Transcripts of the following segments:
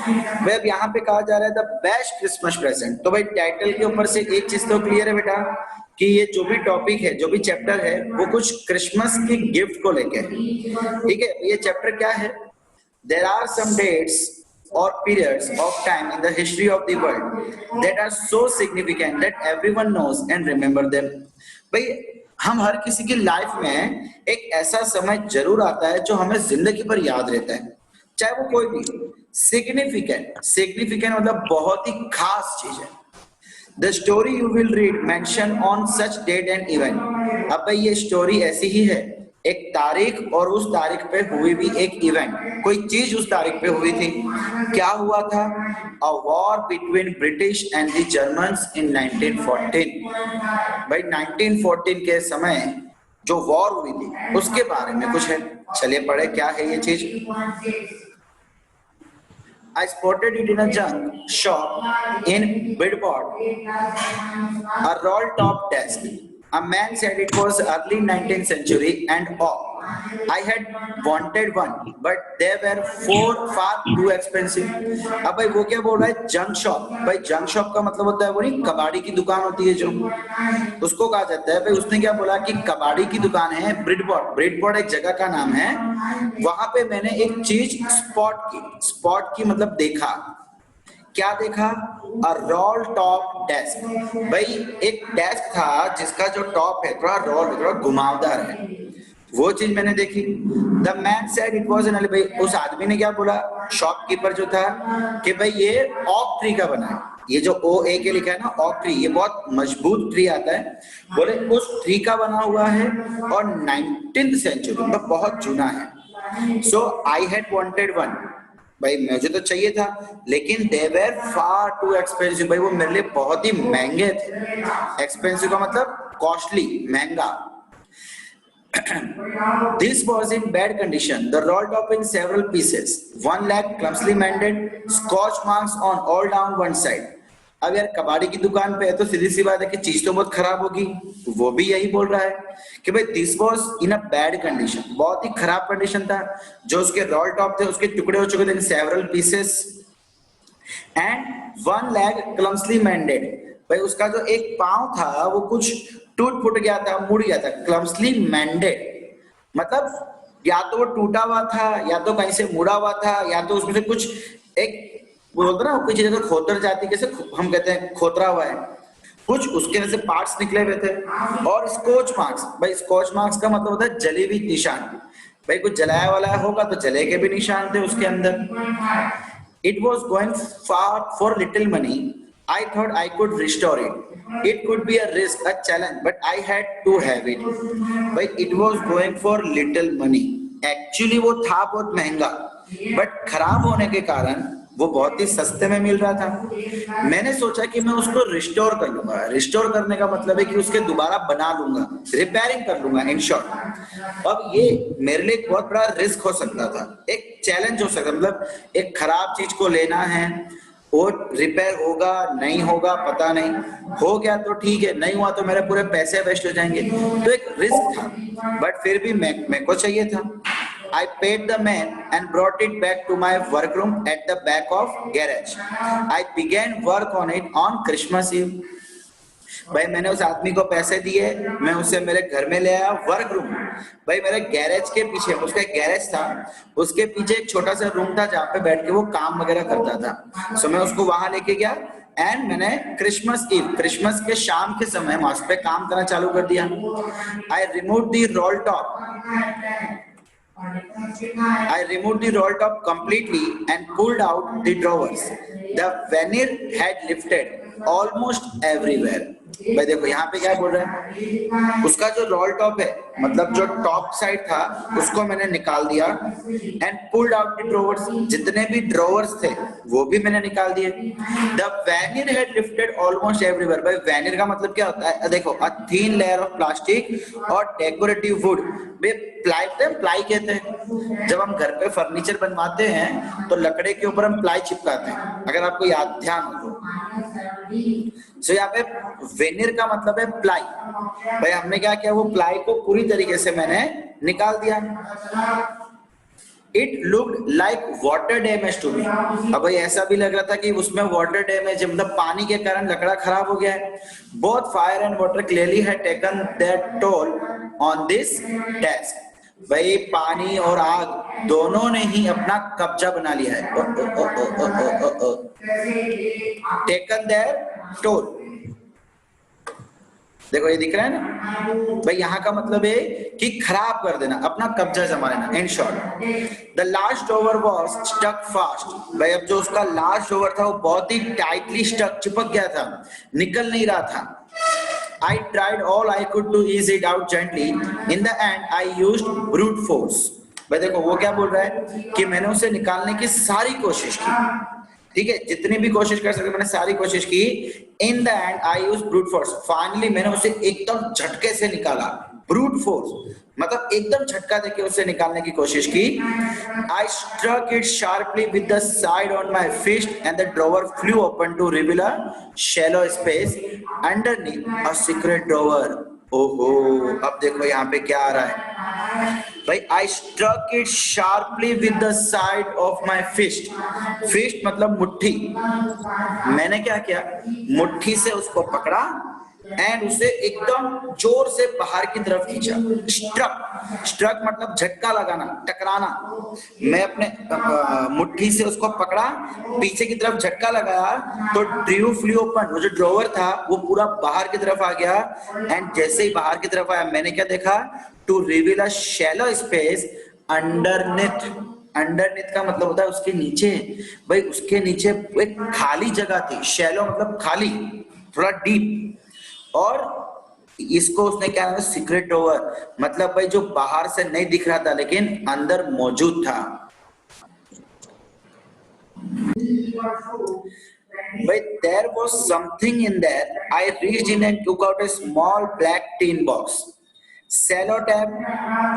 भाई अब यहाँ पे कहा जा रहा है द बेस्ट क्रिसमस प्रेजेंट, तो भाई टाइटल के ऊपर से एक चीज तो क्लियर है बेटा कि ये जो भी टॉपिक है, जो भी चैप्टर है, वो कुछ क्रिसमस की गिफ्ट को लेके है। ठीक है, ये चैप्टर क्या है? There are some dates or periods of time in the history of the world that are so significant that everyone knows and remember them। भाई हम हर किसी की लाइफ में एक ऐसा समय जरूर आता है जो हमें जिंदगी भर याद रहता है, चाहे वो कोई भी। सिग्निफिकेंट मतलब बहुत ही खास चीज है। The story you will read mention on such date and event। अब भाई ये स्टोरी ऐसी ही है, एक तारीख और उस तारीख पे हुई भी एक इवेंट, कोई चीज उस तारीख पे हुई थी। क्या हुआ था? A war between British and the Germans in 1914। भाई 1914 के समय जो वॉर हुई थी उसके बारे में कुछ है, चलिए पढ़े क्या है ये चीज। I spotted it in a junk shop in Bidford, a roll-top desk. A man said it was early 19th century and oh, I had wanted one, but they were far too expensive। अब भाई वो क्या बोल रहा है? Junk shop. भाई junk shop का मतलब होता है वो नहीं, कबाड़ी की दुकान होती है जो, उसको कहा जाता है। भाई उसने क्या बोला कि कबाड़ी की दुकान है ब्रिडफोर्ड। ब्रिडफोर्ड एक जगह का नाम है, वहां पे मैंने एक चीज स्पॉट की मतलब देखा। क्या देखा? A role top desk. भाई एक डेस्क था जिसका जो टॉप है थोड़ा रोल, थोड़ा घुमावदार है, वो चीज मैंने देखी। The man said it was an, भाई उस आदमी ने क्या बोला, शॉपकीपर जो था, कि भाई ये ऑक ट्री का बना है। ये जो ओ ए के लिखा है ना, ऑक ट्री, ये बहुत मजबूत ट्री आता है। बोले उस ट्री का बना हुआ है और 19th सेंचुरी में बहुत चुना है। सो आई हैड वांटेड वन। भाई मुझे तो चाहिए था, लेकिन दे वर फार टू एक्सपेंसिव। भाई वो मेरे लिए बहुत ही महंगे थे। एक्सपेंसिव का मतलब कॉस्टली, महंगा। This was in bad condition. The rolled up in several pieces. One leg clumsily mended, scotch marks on all down one side. अब यार कबाड़ी की दुकान पे है तो सीधी सी बात है कि चीज तो बहुत खराब होगी। वो भी यही बोल रहा है कि भाई this was in a bad condition, बहुत ही खराब कंडीशन था। जो उसके रोल टॉप थे उसके टुकड़े हो चुके थे in several pieces, and one leg clumsily mended. भाई उसका जो एक पांव था वो कुछ टूट फूट गया था, मुड़ गया था। क्लम्सली मेंडेड मतलब या तो वो टूटा हुआ था, या तो कहीं से मुड़ा हुआ था, या तो उसमें से कुछ एक बोलते ना कोई चीज खोतर जाती, कैसे हम कहते हैं खोतरा हुआ है, कुछ उसके अंदर से पार्ट्स निकले हुए थे। और स्कॉच मार्क्स, भाई स्कॉच मार्क्स का मतलब होता है जली हुई निशान। भाई कुछ जलाया वाला होगा तो जले के भी निशान थे उसके अंदर। It was going far for little money. I thought I could restore it. It could be a risk, a challenge, but I had to have it. भाई it was going for little money. Actually वो था बहुत महंगा, but खराब होने के कारण वो बहुत ही सस्ते में मिल रहा था। मैंने सोचा कि मैं उसको रिस्टोर कर लूंगा। रिस्टोर करने का मतलब है कि उसके दोबारा बना लूंगा, रिपेयरिंग कर लूंगा इन शॉर्ट। अब ये मेरे लिए एक बहुत बड़ा रिस्क हो सकता था, एक चैलेंज हो सकता, मतलब एक खराब चीज को लेना है, वो रिपेयर होगा नहीं होगा पता नहीं, हो गया तो ठीक है, नहीं हुआ तो मेरे पूरे पैसे वेस्ट हो जाएंगे। तो एक रिस्क था, बट फिर भी मेरे को चाहिए था। I paid the man and brought it back to my workroom at the back of garage. I began work on it on Christmas Eve. भाई मैंने उस आदमी को पैसे दिए, मैं उसे मेरे घर में ले आया, वर्क रूम। भाई मेरे गैरेज के पीछे, उसका एक गैरेज था, उसके पीछे एक छोटा सा रूम था जहाँ पे बैठ के वो काम वगैरह करता था। सो मैं उसको वहां लेके गया एंड मैंने क्रिसमस ईव, क्रिसमस के शाम के समय वहां पे काम करना चालू कर दिया। I remove the role top I removed the roll top completely and pulled out the drawers. The veneer had lifted almost everywhere. भाई देखो यहाँ पे क्या बोल रहा है, उसका जो रोल टॉप है मतलब जो टॉप साइड था उसको मैंने निकाल दिया and pulled out the drawers, जितने भी ड्रॉवर्स थे वो भी मैंने निकाल दिए। The vernier had lifted almost everywhere. भाई वेनियर का मतलब क्या होता है, देखो a thin layer of plastic और डेकोरेटिव वुड। प्लाई कहते हैं, जब हम घर पे फर्नीचर बनवाते हैं तो लकड़े के ऊपर हम प्लाई चिपकाते हैं, अगर आपको याद ध्यान हो तो। सो यहाँ पे वेनियर का मतलब है प्लाई। भाई हमने क्या किया, वो प्लाई को पूरी तरीके से मैंने निकाल दिया। It looked like water damage to me. अब भाई ऐसा भी लग रहा था कि उसमें वाटर डैमेज है, मतलब पानी के कारण लकड़ा खराब हो गया है। Both fire and water clearly had taken their toll on this task. भाई पानी और आग दोनों ने ही अपना कब्जा बना लिया है। टेकन देयर टोल, देखो ये दिख रहा है ना भाई, यहाँ का मतलब है कि खराब कर देना, अपना कब्जा जमा लेना। In short the last over was stuck fast. भाई अब जो उसका लास्ट ओवर था वो बहुत ही टाइटली स्टक, चिपक गया था, निकल नहीं रहा था। I tried all I could to ease it out gently. In the end, I used brute force. भाई देखो वो क्या बोल रहा है कि मैंने उसे निकालने की सारी कोशिश की, ठीक है, जितनी भी कोशिश कर सके मैंने सारी कोशिश की। In the and I use brute force, finally मैंने उसे एकदम झटके से निकाला। ब्रूट फोर्स मतलब एकदम झटका देके उसे निकालने की कोशिश की। I struck it sharply with the side on my fist and the drawer flew open to reveal a shallow space underneath a secret drawer. ओहो, अब देखो यहाँ पे क्या आ रहा है भाई। I struck it sharply with the side of my fist. Fist मतलब मुट्ठी। मैंने क्या किया, मुट्ठी से उसको पकड़ा एंड उसे एकदम जोर से बाहर की तरफ खींचा। स्ट्रक, स्ट्रक मतलब झटका लगाना, टकराना। मैं अपने मुट्ठी से उसको पकड़ा, पीछे की तरफ झटका लगाया तो ड्रू फ्लू ओपन, वो जो ड्रॉवर था वो पूरा बाहर की तरफ आ गया। एंड जैसे ही बाहर की तरफ आया मैंने क्या देखा, to reveal a shallow space underneath. Underneath का मतलब होता है उसके नीचे। भाई उसके नीचे एक खाली जगह थी। शैलो मतलब खाली, थोड़ा डीप। और इसको उसने क्या नाम, सीक्रेट ड्रॉवर, मतलब भाई जो बाहर से नहीं दिख रहा था लेकिन अंदर मौजूद था। भाई there was something in there. I reached in and took out a small black tin box. Cellotape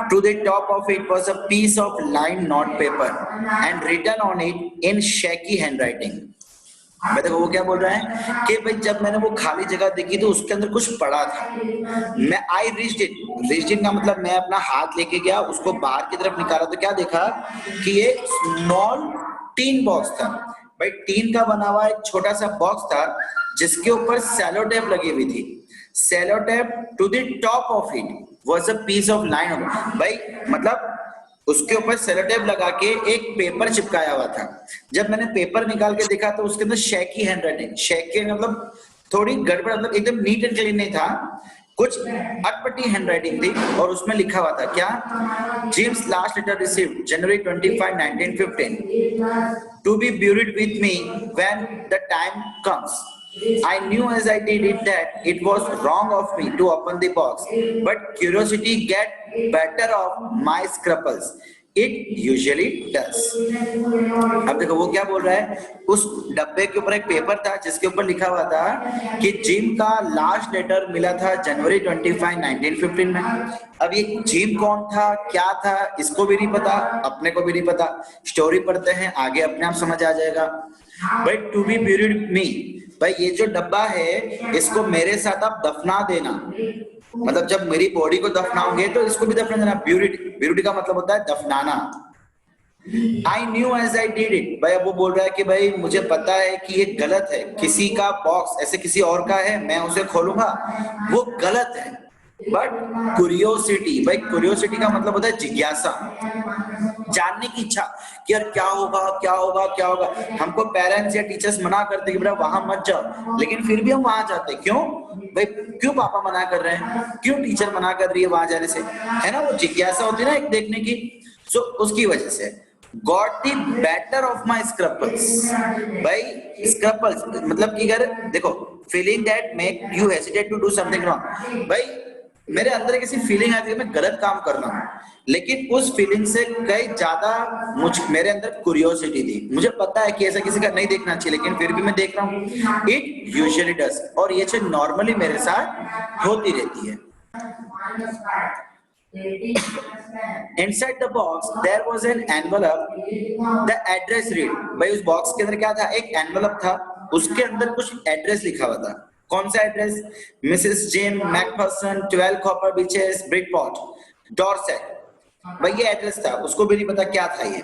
to the top of it was a piece of lined note paper and written on it in shaky handwriting. मैं देखो वो क्या बोल रहा है कि भाई जब मैंने वो खाली जगह देखी तो उसके अंदर कुछ पड़ा था। मैं आई रिच्ड इट, रिच्ड इट का मतलब मैं अपना हाथ लेके गया, उसको बाहर की तरफ निकाला तो क्या देखा कि एक स्मॉल टीन बॉक्स था। भाई टीन का बना हुआ एक छोटा सा बॉक्स था जिसके ऊपर सेलो टेप लगी हुई थी। Sellotape to the top of it was a piece of line. भाई मतलब उसके ऊपर सेलो टेप लगा के एक पेपर चिपकाया हुआ था। जब मैंने पेपर निकाल के देखा तो उसके अंदर शेकी हैंडराइटिंग, शेकी मतलब थोड़ी गड़बड़, मतलब एकदम नीट एंड क्लीन नहीं था, कुछ अटपटी हैंडराइटिंग थी। और उसमें लिखा हुआ था क्या, James last letter received January 25, 1915 to be buried with me when the time comes. I knew as I did it that it was wrong of me to open the box, but curiosity get better of my scruples. It usually does. अब देखो वो क्या बोल रहा है, उस डब्बे के ऊपर एक पेपर था जिसके ऊपर लिखा हुआ था कि जिम का लास्ट लेटर मिला था जनवरी 25, 1915 में। अब ये जिम कौन था, क्या था, इसको भी नहीं पता, अपने को भी नहीं पता। स्टोरी पढ़ते हैं आगे अपने आप समझ आ जाएगा। बट टू बी ब्यूरिड मी, भाई ये जो डब्बा है इसको मेरे साथ आप दफना देना, मतलब जब मेरी बॉडी को दफनाओगे तो इसको भी दफना देना। ब्यूरिड, ब्यूरिड का मतलब होता है दफनाना। I knew as I did it, भाई अब वो बोल रहा है कि भाई मुझे पता है कि ये गलत है, किसी का बॉक्स ऐसे किसी और का है, मैं उसे खोलूंगा, वो गलत है। बट क्यूरियोसिटी, भाई क्यूरियोसिटी का मतलब होता है जिज्ञासा, जानने की इच्छा कि यार क्या होगा क्या होगा क्या होगा। हमको पेरेंट्स या टीचर्स मना करते कि बेटा वहां मत जाओ, लेकिन फिर भी हम वहां जाते। क्यों भाई, क्यों पापा मना कर रहे हैं, क्यों टीचर मना कर रही है वहां जाने से, है ना, वो जिज्ञासा होती है ना एक देखने की। सो उसकी वजह से got the better of my scruples. भाई स्क्रपल्स मतलब कि अगर देखो feeling that make you hesitate to do something wrong. भाई मेरे अंदर एक ऐसी फीलिंग आती है मैं गलत काम कर रहा हूँ, लेकिन उस फीलिंग से कई ज्यादा मेरे अंदर क्यूरियोसिटी थी। मुझे पता है कि ऐसा किसी का नहीं देखना चाहिए, लेकिन फिर भी मैं देख रहा हूँ। इट यूजुअली डज, और ये चीज नॉर्मली मेरे साथ होती रहती है। Inside the box there was an envelope. The address read, भाई उस बॉक्स के अंदर क्या था, एक एनवलप था, उसके अंदर कुछ एड्रेस लिखा हुआ था। कौन सा एड्रेस, मिसेस जेन मैकफर्सन 12 कॉपर बीचेस ब्रिकपॉट डॉर्सेट। भाई ये एड्रेस था, उसको भी नहीं पता क्या था ये।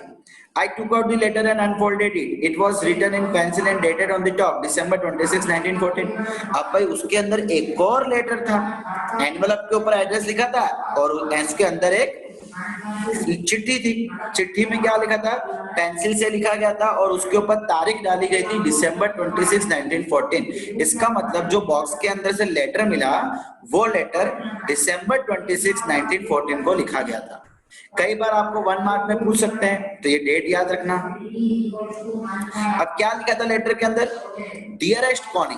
I took out the letter and unfolded it. It was written in pencil and dated on the top, December 26, 1914. अब भाई उसके अंदर एक और लेटर था, एनवलप के ऊपर एड्रेस लिखा था और उसके अंदर एक चिट्ठी थी। चिट्ठी में क्या लिखा था, पेंसिल से लिखा गया था और उसके ऊपर तारीख डाली गई थी दिसंबर 26, 1914। इसका मतलब जो बॉक्स के अंदर से लेटर मिला वो लेटर दिसंबर 26, 1914 को लिखा गया था। कई बार आपको 1 मार्क में पूछ सकते हैं, तो ये डेट याद रखना। अब क्या लिखा था लेटर के अंदर, dearest Connie,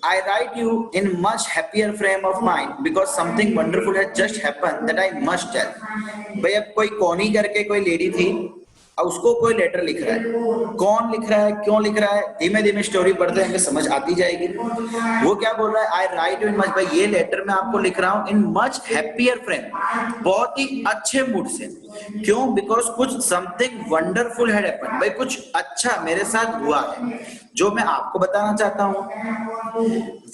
I write you in much happier frame of mind because something wonderful has just happened that I must tell। भाई अब कोई कॉनी करके कोई लेडी थी, अब उसको कोई लेटर लिख रहा है, कौन लिख रहा है, क्यों लिख रहा है, धीमे धीमे स्टोरी पढ़ते हैं समझ आती जाएगी। वो क्या बोल रहा है, आई राइट यू इन मच, भाई ये लेटर मैं आपको लिख रहा हूँ इन मच हैप्पियर फ्रेम, बहुत ही अच्छे मूड से। क्यों, बिकॉज कुछ समथिंग वंडरफुल हैड हैपेंड, भाई कुछ अच्छा मेरे साथ हुआ है जो मैं आपको बताना चाहता हूँ।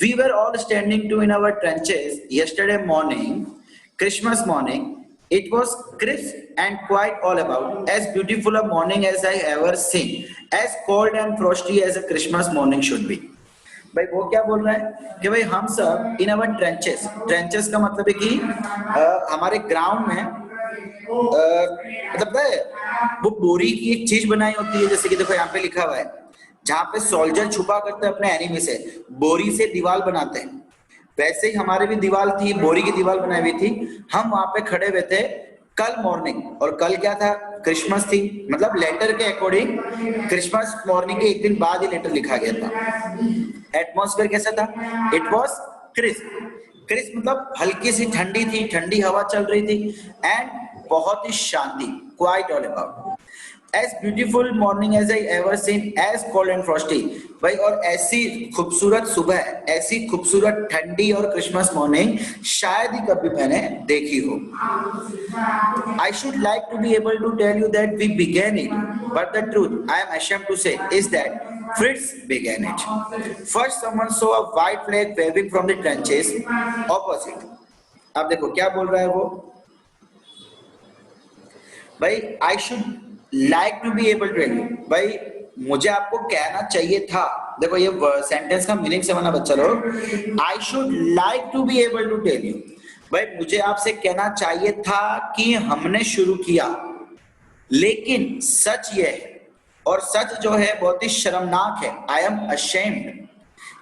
We were all standing to in our trenches yesterday morning, Christmas morning. It was crisp and quite all about, as beautiful a morning as I ever seen, as cold and frosty as a Christmas morning should be। भाई वो क्या बोल रहा है कि भाई हम सब इन अवर ट्रेंचेस, ट्रेंचेस का मतलब है कि हमारे ग्राउंड में मतलब वो बोरी की एक चीज बनाई होती है, जैसे कि देखो यहाँ पे लिखा हुआ है, जहाँ पे सोल्जर छुपा करते हैं अपने एनिमी से, बोरी से दीवार बनाते हैं, वैसे ही हमारे भी दीवार थी, बोरी की दीवार बनाई हुई थी। हम वहां पे खड़े हुए थे कल मॉर्निंग, और कल क्या था, क्रिसमस थी, मतलब लेटर के अकॉर्डिंग क्रिसमस मॉर्निंग के एक दिन बाद ही लेटर लिखा गया था। एटमॉस्फेयर कैसा था, इट वॉज क्रिस्प, क्रिस्प मतलब हल्की सी ठंडी थी, ठंडी हवा चल रही थी, एंड बहुत ही शांति, quiet all about. As beautiful morning as I ever seen, as cold and frosty। भाई और ऐसी खूबसूरत सुबह, ऐसी खूबसूरत ठंडी और क्रिसमस मॉर्निंग शायद ही कभी मैंने देखी हो। I should like to be able to tell you that we began it, but the truth I am ashamed to say is that Fritz began it। First someone saw a white flag waving from the trenches opposite। अब देखो क्या बोल रहा है वो, भाई I should like to be able to tell you, भाई मुझे आपको कहना चाहिए था, देखो ये सेंटेंस का मीनिंग समझना बच्चा लोग। I should like to be able to tell you, भाई मुझे आपसे कहना चाहिए था कि हमने शुरू किया, लेकिन सच ये है, और सच जो है बहुत ही शर्मनाक है। I am ashamed,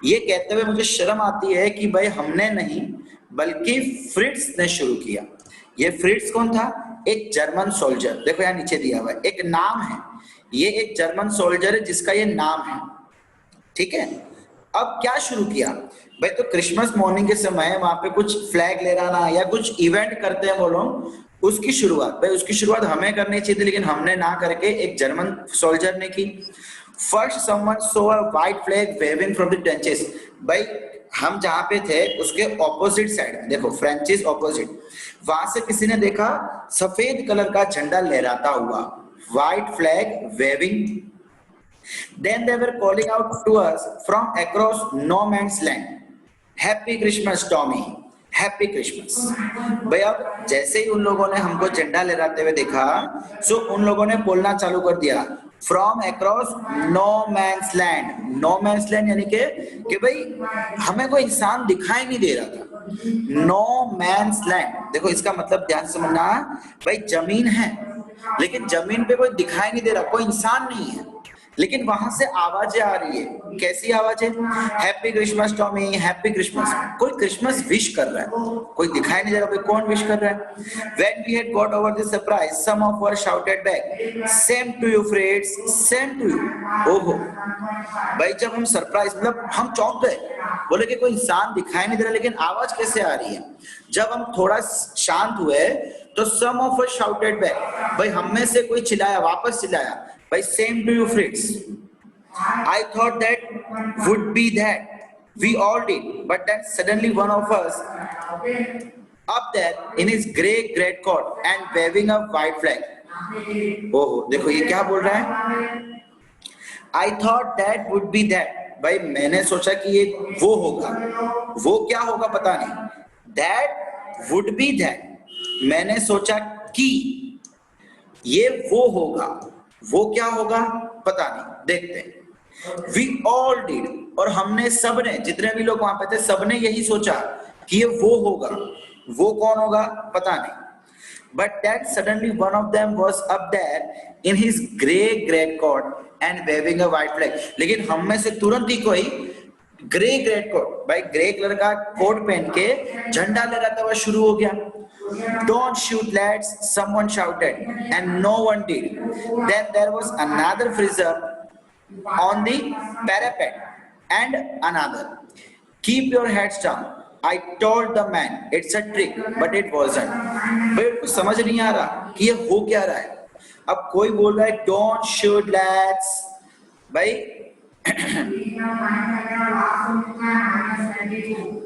ये कहते हुए मुझे शर्म आती है कि भाई हमने नहीं बल्कि फ्रिट्ज ने शुरू किया। ये फ्रिट्ज कौन था, एक जर्मन सोल्जर, देखो यहाँ नीचे दिया हुआ है, एक नाम है, ये एक जर्मन सोल्जर है जिसका ये नाम है, ठीक है। अब क्या शुरू किया, भाई तो क्रिसमस मॉर्निंग के समय वहां पे कुछ फ्लैग लहराना या कुछ इवेंट करते हैं वो लोग, उसकी शुरुआत, भाई उसकी शुरुआत हमें करनी चाहिए थी, लेकिन हमने ना करके एक जर्मन सोल्जर ने की। First someone saw a white flag waving from the trenches, भाई हम जहां पे थे उसके ऑपोजिट साइड, देखो फ्रेंचेस ऑपोजिट, वहां से किसी ने देखा सफेद कलर का झंडा लहराता हुआ, white flag waving. Then they were calling out to us from across no man's land, Happy Christmas Tommy, Happy Christmas। भाई अब जैसे ही उन लोगों ने हमको झंडा लहराते हुए देखा, सो उन लोगों ने बोलना चालू कर दिया, from across no man's land. No man's land यानी कि भाई हमें कोई इंसान दिखाई नहीं दे रहा था। नो मैंस लैंड, देखो इसका मतलब ध्यान से समझना, भाई जमीन है लेकिन जमीन पे कोई दिखाई नहीं दे रहा, कोई इंसान नहीं है, लेकिन वहां से आवाजें आ रही है। कैसी आवाजें, happy Christmas Tommy, happy Christmas, कोई क्रिसमस विश कर रहा है, कोई दिखाई नहीं दे रहा, कोई कौन विश कर रहा है। When we had got over the surprise, some of us shouted back, same to you Fritz, same to you। ओहो भाई जब हम सरप्राइज मतलब हम चौंक गए, बोले कि कोई इंसान दिखाई नहीं दे रहा लेकिन आवाज कैसे आ रही है। जब हम थोड़ा शांत हुए तो some of us shouted back, भाई हम में से कोई चिल्लाया, वापस चिल्लाया, भाई same to you Fritz। I thought that would be that, we all did, but then suddenly one of us up there in his grey great coat and waving a white flag। ओहो देखो ये क्या बोल रहा है, I thought that would be that, भाई मैंने सोचा कि ये वो होगा, वो क्या होगा पता नहीं, that would be that, मैंने सोचा कि ये वो होगा, वो क्या होगा पता नहीं, देखते हैं। वी ऑल डिड, और हमने सबने, जितने भी लोग वहां पे थे सबने यही सोचा कि ये वो होगा, वो कौन होगा पता नहीं। But that suddenly one of them was up there in his grey great coat and waving a white flag. लेकिन हम में से तुरंत ही कोई ग्रे ग्रेट कोट, भाई ग्रे कलर का कोट पहन के झंडा लहराता हुआ शुरू हो गया। Don't shoot lads, someone shouted, and no one did. Then there was another freezer on the parapet and another. Keep your heads down. I told the man it's a trick, but it wasn't. भाई उनको समझ नहीं आ रहा कि ये हो क्या रहा है। अब कोई बोल रहा है don't shoot lads, भाई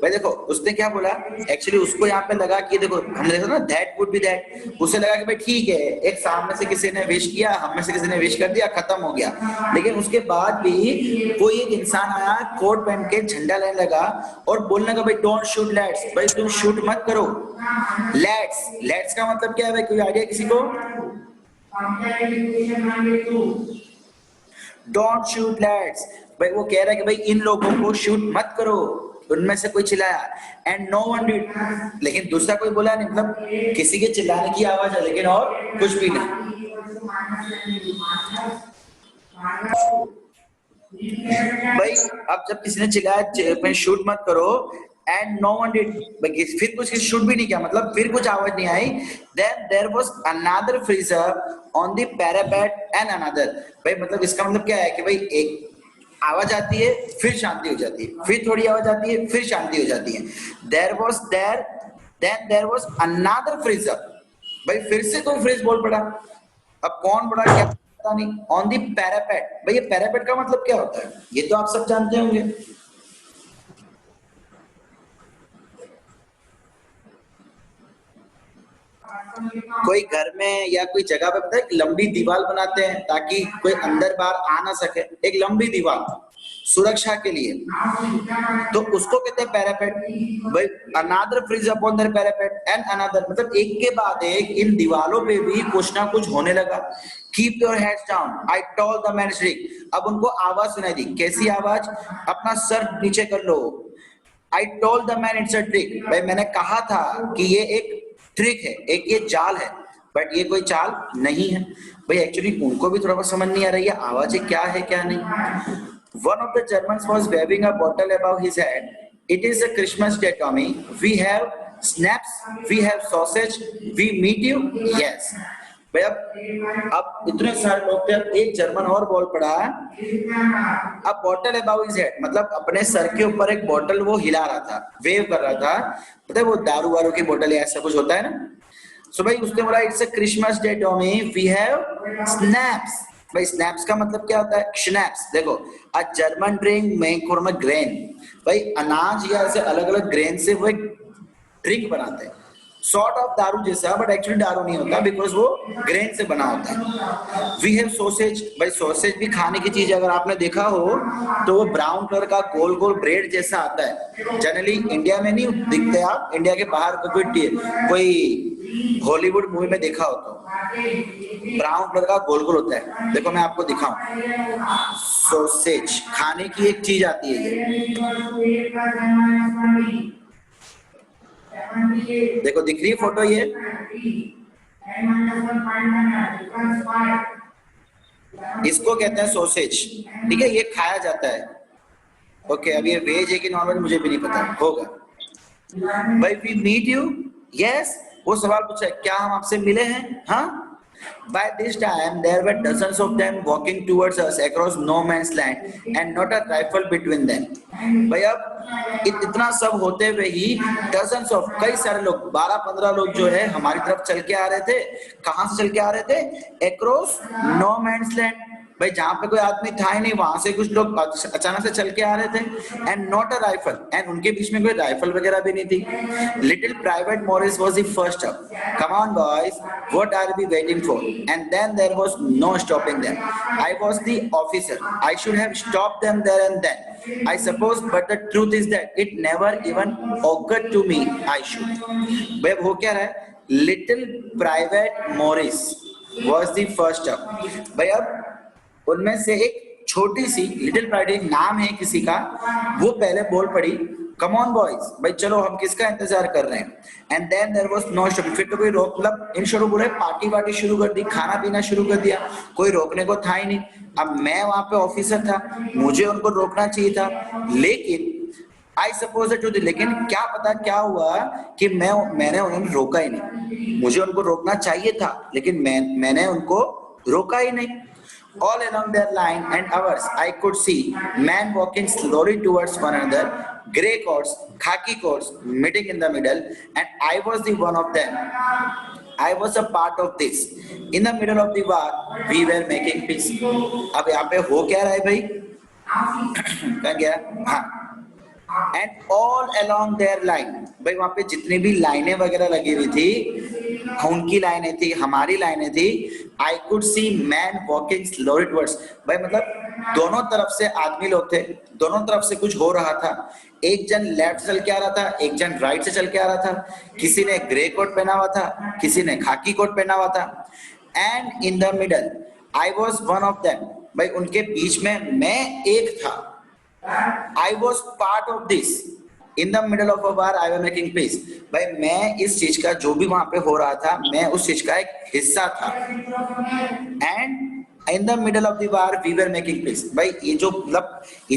भाई देखो उसने क्या बोला, एक्चुअली उसको यहाँ पे लगा कि देखो हमने देखा ना दैट वुड बी दैट, उसे लगा कि भाई ठीक है, एक सामने से किसी ने विश किया, हम में से किसी ने विश कर दिया, खत्म हो गया। लेकिन उसके बाद भी कोई एक इंसान आया कोट पहन के झंडा लेने लगा और बोलने लगा भाई डोंट शूट लेट्स, भाई तुम शूट मत करो। लेट्स, लेट्स का मतलब क्या है भाई, कोई आइडिया किसी को? डोंट शूट लेट्स, भाई वो कह रहा है कि भाई इन लोगों को शूट मत करो। उनमें से कोई चिल्लाया एंड नो वन डिड, लेकिन दूसरा कोई बोला नहीं, मतलब किसी के चिल्लाने की आवाज है लेकिन और कुछ भी नहीं। भाई अब जब किसी ने चिल्लाया शूट मत करो एंड नो वन डिड, फिर कुछ शूट भी नहीं किया, मतलब फिर कुछ आवाज नहीं आई। Then there was another freezer on the parapet and another, भाई मतलब इसका मतलब क्या है कि भाई एक आवाज आती है फिर शांति हो जाती है, फिर थोड़ी आवाज आती है फिर शांति हो जाती है। There then there was another freezer, भाई फिर से कोई फ्रीज बोल पड़ा, अब कौन पड़ा क्या पता नहीं। ऑन द पैरापेट, भाई ये पैरापेट का मतलब क्या होता है ये तो आप सब जानते होंगे। कोई घर में या कोई जगह पे पता है एक लंबी दीवार बनाते हैं ताकि कोई अंदर बाहर आ ना सके, एक लंबी दीवार सुरक्षा के लिए, तो उसको कहते हैं पैरापेट। भाई another freeze upon their parapet and another, मतलब एक के बाद एक इन दीवारों पे भी कुछ ना कुछ होने लगा। Keep your heads down, I told the man strict, अब उनको आवाज सुनाई दी, कैसी आवाज, अपना सर नीचे कर लो। I told the man it's a trick, भाई मैंने कहा था कि ये एक ट्रिक है, एक ये चाल है, बट ये कोई चाल नहीं है। भाई एक्चुअली उनको भी थोड़ा बहुत समझ नहीं आ रही है आवाज क्या है क्या नहीं। One of the Germans was waving a bottle above his head. It is a Christmas day, Tommy. We have snaps, we have sausage, we meet you. Yes. भाई अब इतने सारे लोग थे, एक जर्मन और बोल पड़ा, अब बॉटल अबाउ हिज हेड, मतलब अपने सर के ऊपर एक बॉटल वो हिला रहा था, वेव कर रहा था, पता है वो दारू वारू की बोतल ऐसा कुछ होता है ना। सो भाई उसने बोला it's a Christmas Day Tommy, we have schnapps. भाई स्नैप्स का मतलब क्या होता है, स्नैप्स, देखो a German drink made from a grain, भाई अनाज या ऐसे अलग अलग ग्रेन से वो एक ड्रिंक बनाते हैं, सॉर्ट ऑफ दारू जैसा, बट एक्चुअली दारू नहीं होता बिकॉज वो ग्रेन से बना होता है। वी हैव सॉसेज, भाई सॉसेज भी खाने की चीज है, अगर आपने देखा हो तो वो ब्राउन कलर का गोल गोल ब्रेड जैसा आता है, जनरली इंडिया में नहीं दिखते, आप इंडिया के बाहर कोई हॉलीवुड मूवी में देखा हो तो ब्राउन कलर का गोल गोल होता है। देखो मैं आपको दिखाऊं, सॉसेज खाने की एक चीज आती है ये, देखो दिख रही है फोटो ये, इसको कहते हैं सॉसेज, ठीक है, ये खाया जाता है। ओके अब ये वेज है कि नॉन वेज मुझे भी नहीं पता, होगा। भाई वी मीट यू, यस, वो सवाल पूछा क्या हम आपसे मिले हैं, हाँ। By this time there were dozens of them walking towards us across no man's land and not a rifle between them. भाई अब इतना सब होते हुए ही dozens of, कई सारे लोग 12-15 लोग जो है हमारी तरफ चल के आ रहे थे। कहां से चल के आ रहे थे, across no man's land, भाई जहां पे कोई आदमी था ही नहीं वहां से कुछ लोग अचानक से चल के आ रहे थे। And not a rifle, and उनके बीच में कोई राइफल वगैरह भी नहीं थी। Little private Morris was the first up, come on boys, what are we waiting for, and then there was no stopping them. I was the officer, I should have stopped them there and then, I suppose, but the truth is that it never even occurred to me I should। भाई हो क्या रहा है little private Morris was the first up. भाई अब उनमें से एक छोटी सी लिटिल प्राइवेट नाम है किसी का, वो पहले बोल पड़ी कम ऑन बॉयज, भाई चलो हम किसका इंतजार कर रहे हैं। And then there was no stop, फिर तो कोई रोक, मतलब इन शुरू पूरे पार्टी वार्टी शुरू कर दी, खाना पीना शुरू कर दिया, कोई रोकने को था ही नहीं। अब मैं वहां पे ऑफिसर था, मुझे उनको रोकना चाहिए था, लेकिन आई सपोज टू, लेकिन क्या पता क्या हुआ कि मैंने उन्हें रोका ही नहीं। मुझे उनको रोकना चाहिए था लेकिन मैंने उनको रोका ही नहीं। All along their line and ours, I could see men walking slowly towards one another, grey coats, khaki coats, meeting in the middle, and I was the one of them. I was a part of this. In the middle of the war, we were making peace. अब यहाँ पे हो क्या रहा है भाई? क्या गया? हाँ। And all along there line, भाई वहां पे जितनी भी लाइनें वगैरह लगी हुई थी, उनकी लाइनें थी, हमारी लाइनें थी। I could see man walking slowly towards, भाई मतलब दोनों तरफ से आदमी लोग थे, दोनों तरफ से कुछ हो रहा था। एक जन लेफ्ट चल के आ रहा था, एक जन राइट से चल के आ रहा था, किसी ने ग्रे कोट पहना हुआ था, किसी ने खाकी कोट पहना हुआ था। And in the middle I was one of them, भाई उनके बीच में मैं एक था। I was part of this. In the middle of a war, I was making peace. भाई मैं इस चीज का, जो भी वहां पे हो रहा था, मैं उस चीज का एक हिस्सा था। And in the middle of the war, we were making peace. भाई ये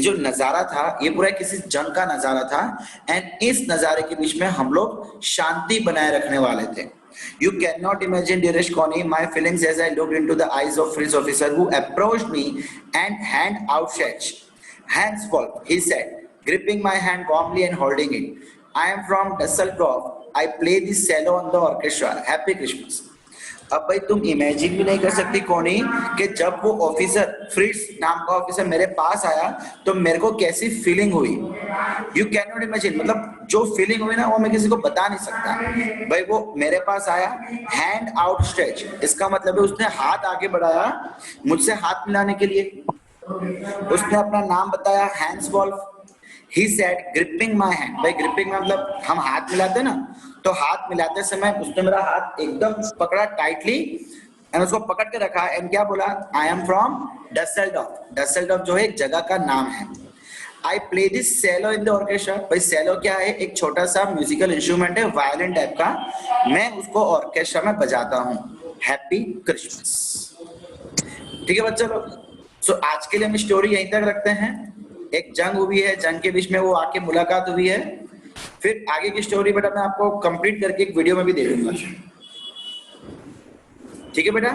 जो नजारा था, ये पूरा किसी जंग का नजारा था। एंड इस नजारे के बीच में हम लोग शांति बनाए रखने वाले थे। You cannot imagine, dearest Connie, my feelings as I looked into the eyes of French officer who approached me and hand outstretched. Hans Wolf, he said, gripping my hand warmly and holding it. I am from Dusseldorf. I play the cello on the orchestra. Happy Christmas. अब भाई तुम imagine भी नहीं कर सकती कोनी कि जब वो ऑफिसर, फ्रिट्स नाम का ऑफिसर मेरे पास आया तो मेरे को कैसी फीलिंग हुई। यू कैन नॉट इमेजिन, मतलब जो फीलिंग हुई ना वो मैं किसी को बता नहीं सकता। भाई वो मेरे पास आया, हैंड आउट स्ट्रेच, इसका मतलब है उसने हाथ आगे बढ़ाया मुझसे हाथ मिलाने के लिए। उसने अपना नाम बताया, Hans Wolf. He said, gripping my hand. भाई ग्रिपिंग मतलब हम हाथ मिलाते ना, तो हाथ मिलाते समय उसने मेरा हाथ एकदम पकड़ा टाइटली एंड उसको पकड़ के रखा एंड क्या बोला, आई एम फ्रॉम डसेल्डॉर्फ। डसेल्डॉर्फ जो है एक जगह का नाम है। I play this cello in the orchestra. भाई सेलो क्या है, एक छोटा सा म्यूजिकल इंस्ट्रूमेंट है, वायलिन टाइप का, मैं उसको ऑर्केस्ट्रा में बजाता हूँ। Happy Christmas. ठीक है बच्चा लोग, सो आज के लिए हम स्टोरी यहीं तक रखते हैं। एक जंग हुई है, जंग के बीच में वो आके मुलाकात हुई है, फिर आगे की स्टोरी बेटा मैं आपको कंप्लीट करके एक वीडियो में भी दे दूंगा। ठीक है बेटा।